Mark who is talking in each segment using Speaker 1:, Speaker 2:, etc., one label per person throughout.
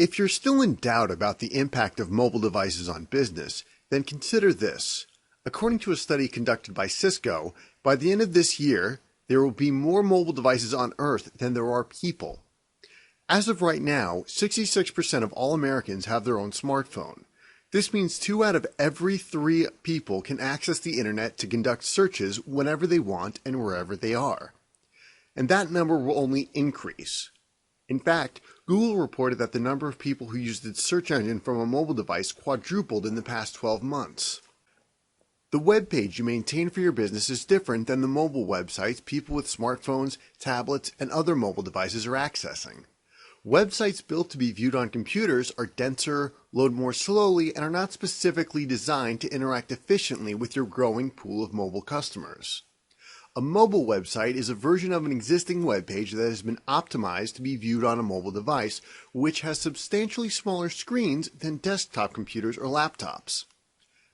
Speaker 1: If you're still in doubt about the impact of mobile devices on business, then consider this. According to a study conducted by Cisco, by the end of this year, there will be more mobile devices on Earth than there are people. As of right now, 66% of all Americans have their own smartphone. This means 2 out of every 3 people can access the internet to conduct searches whenever they want and wherever they are. And that number will only increase. In fact, Google reported that the number of people who used its search engine from a mobile device quadrupled in the past 12 months. The web page you maintain for your business is different than the mobile websites people with smartphones, tablets, and other mobile devices are accessing. Websites built to be viewed on computers are denser, load more slowly, and are not specifically designed to interact efficiently with your growing pool of mobile customers. A mobile website is a version of an existing web page that has been optimized to be viewed on a mobile device, which has substantially smaller screens than desktop computers or laptops.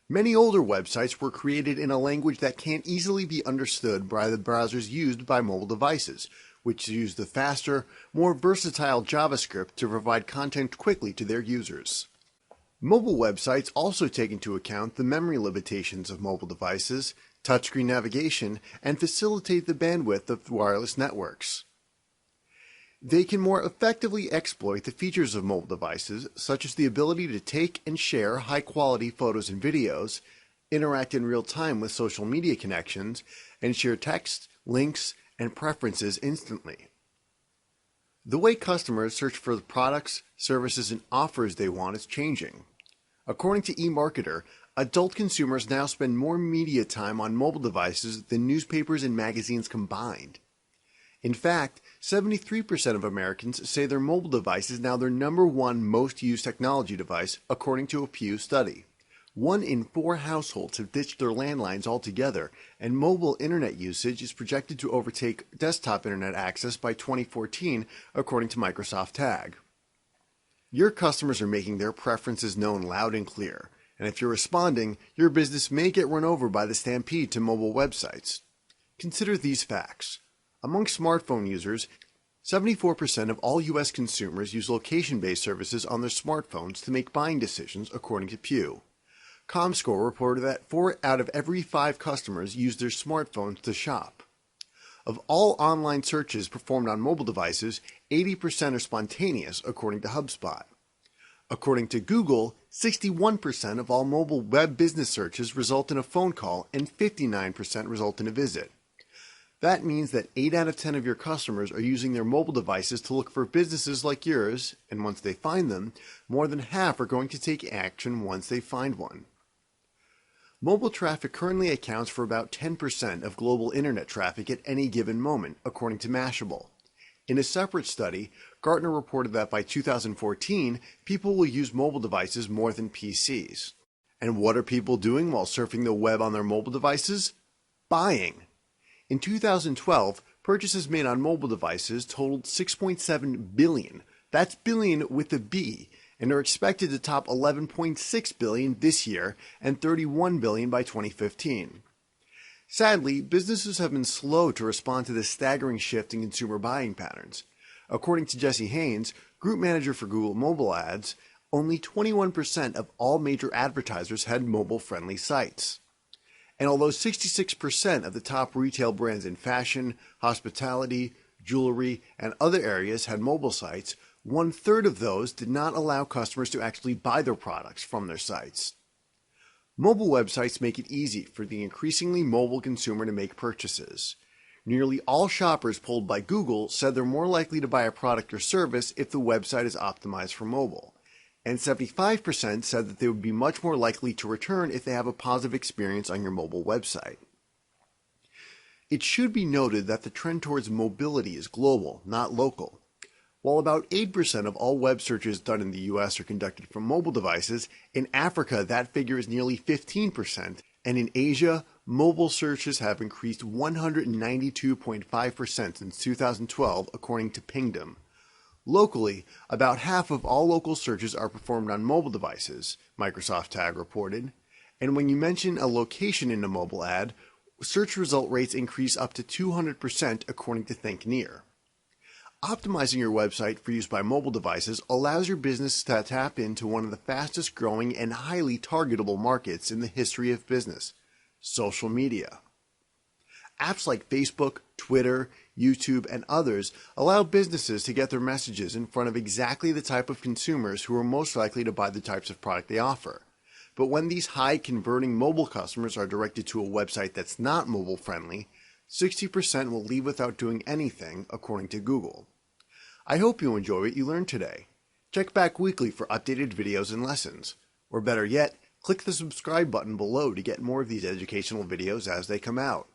Speaker 1: Many older websites were created in a language that can't easily be understood by the browsers used by mobile devices, which use the faster, more versatile JavaScript to provide content quickly to their users. Mobile websites also take into account the memory limitations of mobile devices, touchscreen navigation, and facilitate the bandwidth of wireless networks. They can more effectively exploit the features of mobile devices, such as the ability to take and share high-quality photos and videos, interact in real time with social media connections, and share text, links, and preferences instantly. The way customers search for the products, services, and offers they want is changing. According to eMarketer, adult consumers now spend more media time on mobile devices than newspapers and magazines combined. In fact, 73% of Americans say their mobile device is now their #1 most used technology device, according to a Pew study. 1 in 4 households have ditched their landlines altogether, and mobile internet usage is projected to overtake desktop internet access by 2014, according to Microsoft Tag. Your customers are making their preferences known loud and clear, and if you're responding, your business may get run over by the stampede to mobile websites. Consider these facts. Among smartphone users, 74% of all U.S. consumers use location-based services on their smartphones to make buying decisions, according to Pew. Comscore reported that 4 out of every 5 customers use their smartphones to shop. Of all online searches performed on mobile devices, 80% are spontaneous, according to HubSpot. According to Google, 61% of all mobile web business searches result in a phone call and 59% result in a visit. That means that 8 out of 10 of your customers are using their mobile devices to look for businesses like yours, and once they find them, more than half are going to take action once they find one. Mobile traffic currently accounts for about 10% of global internet traffic at any given moment, according to Mashable. In a separate study, Gartner reported that by 2014, people will use mobile devices more than PCs. And what are people doing while surfing the web on their mobile devices? Buying. In 2012, purchases made on mobile devices totaled 6.7 billion. That's billion with a B, and are expected to top 11.6 billion this year and 31 billion by 2015. Sadly, businesses have been slow to respond to this staggering shift in consumer buying patterns. According to Jesse Haynes, group manager for Google Mobile Ads, only 21% of all major advertisers had mobile-friendly sites. And although 66% of the top retail brands in fashion, hospitality, jewelry, and other areas had mobile sites, 1/3 of those did not allow customers to actually buy their products from their sites. Mobile websites make it easy for the increasingly mobile consumer to make purchases. Nearly all shoppers polled by Google said they're more likely to buy a product or service if the website is optimized for mobile. And 75% said that they would be much more likely to return if they have a positive experience on your mobile website. It should be noted that the trend towards mobility is global, not local. While about 8% of all web searches done in the US are conducted from mobile devices, in Africa that figure is nearly 15%, and in Asia, mobile searches have increased 192.5% since 2012, according to Pingdom. Locally, about half of all local searches are performed on mobile devices, Microsoft Tag reported, and when you mention a location in a mobile ad, search result rates increase up to 200%, according to ThinkNear. Optimizing your website for use by mobile devices allows your business to tap into one of the fastest growing and highly targetable markets in the history of business: social media. Apps like Facebook, Twitter, YouTube, and others allow businesses to get their messages in front of exactly the type of consumers who are most likely to buy the types of product they offer. But when these high-converting mobile customers are directed to a website that's not mobile-friendly, 60% will leave without doing anything, according to Google. I hope you enjoy what you learned today. Check back weekly for updated videos and lessons. Or better yet, click the subscribe button below to get more of these educational videos as they come out.